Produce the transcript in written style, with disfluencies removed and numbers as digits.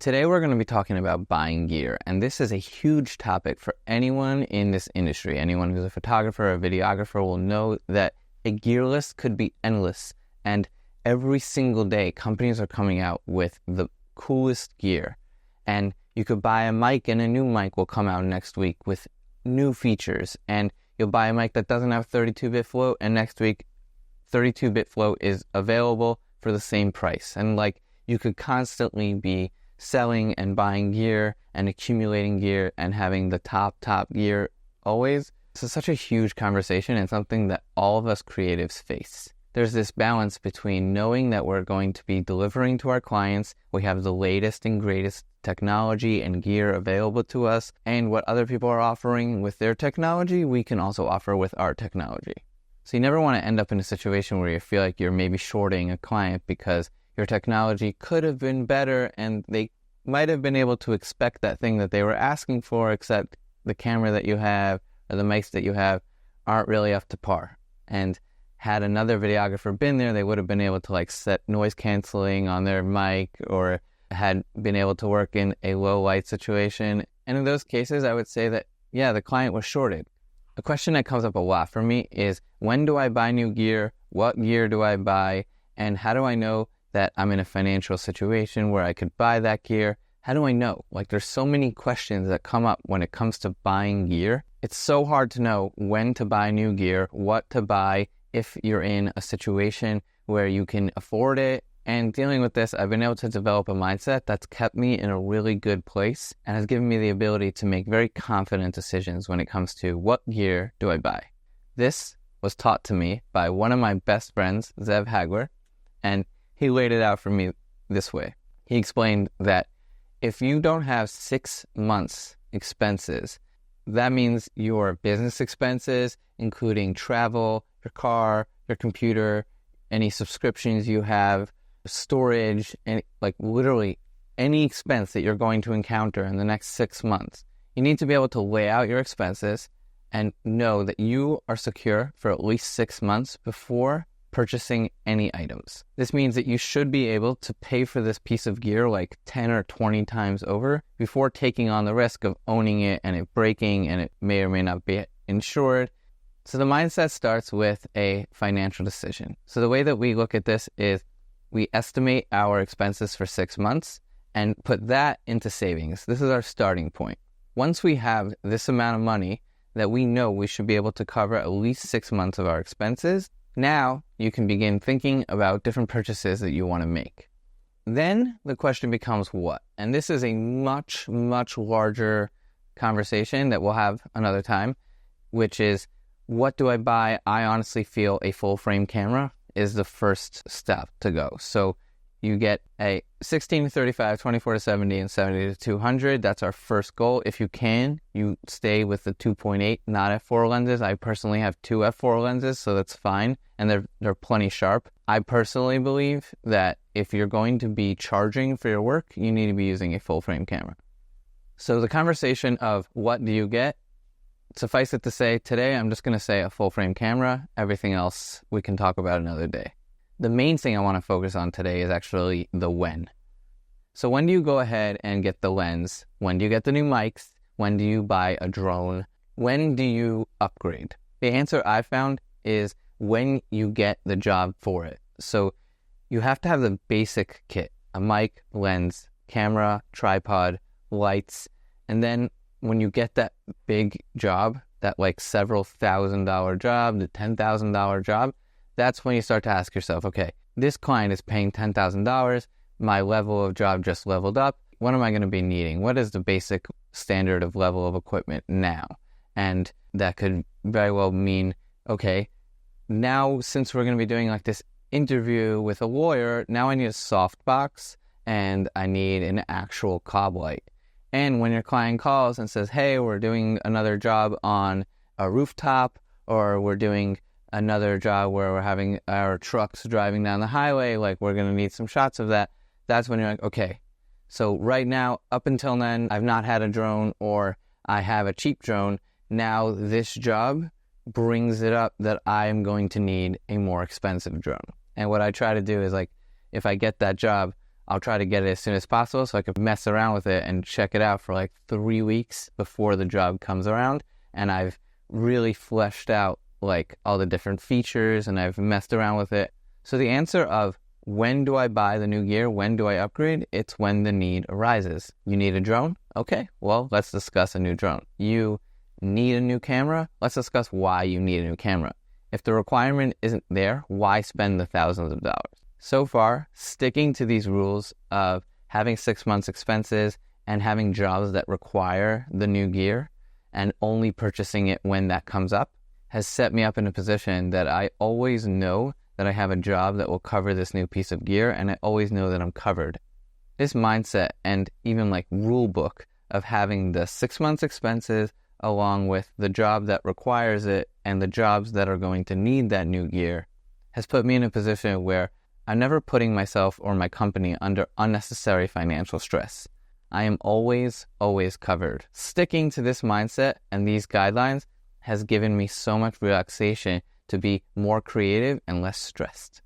Today we're going to be talking about buying gear, and this is a huge topic for anyone in this industry. Anyone who's a photographer or videographer will know that a gear list could be endless, and every single day companies are coming out with the coolest gear. And you could buy a mic and a new mic will come out next week with new features, and you'll buy a mic that doesn't have 32-bit float, and next week 32-bit float is available for the same price. And you could constantly be selling and buying gear and accumulating gear and having the top gear always. This is such a huge conversation and something that all of us creatives face. There's this balance between knowing that we're going to be delivering to our clients, we have the latest and greatest technology and gear available to us, and what other people are offering with their technology, we can also offer with our technology. So you never want to end up in a situation where you feel like you're maybe shorting a client because your technology could have been better and they might have been able to expect that thing that they were asking for, except the camera that you have or the mics that you have aren't really up to par. And had another videographer been there, they would have been able to set noise canceling on their mic or had been able to work in a low light situation. And in those cases, I would say that, yeah, the client was shorted. A question that comes up a lot for me is, when do I buy new gear? What gear do I buy? And how do I know that I'm in a financial situation where I could buy that gear? How do I know? There's so many questions that come up when it comes to buying gear. It's so hard to know when to buy new gear, what to buy if you're in a situation where you can afford it. And dealing with this, I've been able to develop a mindset that's kept me in a really good place and has given me the ability to make very confident decisions when it comes to what gear do I buy. This was taught to me by one of my best friends, Zev Hagler, and he laid it out for me this way. He explained that if you don't have 6 months expenses, that means your business expenses, including travel, your car, your computer, any subscriptions you have, storage, and literally any expense that you're going to encounter in the next 6 months. You need to be able to lay out your expenses and know that you are secure for at least 6 months before purchasing any items. This means that you should be able to pay for this piece of gear 10 or 20 times over before taking on the risk of owning it and it breaking and it may or may not be insured. So the mindset starts with a financial decision. So the way that we look at this is we estimate our expenses for 6 months and put that into savings. This is our starting point. Once we have this amount of money that we know we should be able to cover at least 6 months of our expenses, now you can begin thinking about different purchases that you want to make. Then the question becomes what? And this is a much, much larger conversation that we'll have another time, which is, what do I buy? I honestly feel a full frame camera is the first step to go. So you get a 16-35, 24-70, and 70-200. That's our first goal. If you can, you stay with the 2.8, not f4 lenses. I personally have 2 f4 lenses, so that's fine, and they're plenty sharp. I personally believe that if you're going to be charging for your work, you need to be using a full frame camera. So the conversation of what do you get, suffice it to say, today I'm just going to say a full frame camera. Everything else we can talk about another day. The main thing I want to focus on today is actually the when. So when do you go ahead and get the lens? When do you get the new mics? When do you buy a drone? When do you upgrade? The answer I found is when you get the job for it. So you have to have the basic kit: a mic, lens, camera, tripod, lights. And then when you get that big job, that several $1,000 job, the $10,000 job, that's when you start to ask yourself, okay, this client is paying $10,000. My level of job just leveled up. What am I going to be needing? What is the basic standard of level of equipment now? And that could very well mean, okay, now since we're going to be doing this interview with a lawyer, now I need a softbox and I need an actual cob light. And when your client calls and says, hey, we're doing another job on a rooftop, or we're doing another job where we're having our trucks driving down the highway, we're going to need some shots of that, that's when you're like, okay, so right now, up until then, I've not had a drone, or I have a cheap drone. Now this job brings it up that I am going to need a more expensive drone. And what I try to do is if I get that job, I'll try to get it as soon as possible so I can mess around with it and check it out for like 3 weeks before the job comes around. And I've really fleshed out like all the different features and I've messed around with it. So the answer of when do I buy the new gear? When do I upgrade? It's when the need arises. You need a drone? Okay, well, let's discuss a new drone. You need a new camera? Let's discuss why you need a new camera. If the requirement isn't there, why spend the thousands of dollars? So far, sticking to these rules of having 6 months expenses and having jobs that require the new gear and only purchasing it when that comes up has set me up in a position that I always know that I have a job that will cover this new piece of gear, and I always know that I'm covered. This mindset and even like rule book of having the 6 months expenses along with the job that requires it and the jobs that are going to need that new gear has put me in a position where I'm never putting myself or my company under unnecessary financial stress. I am always covered. Sticking to this mindset and these guidelines has given me so much relaxation to be more creative and less stressed.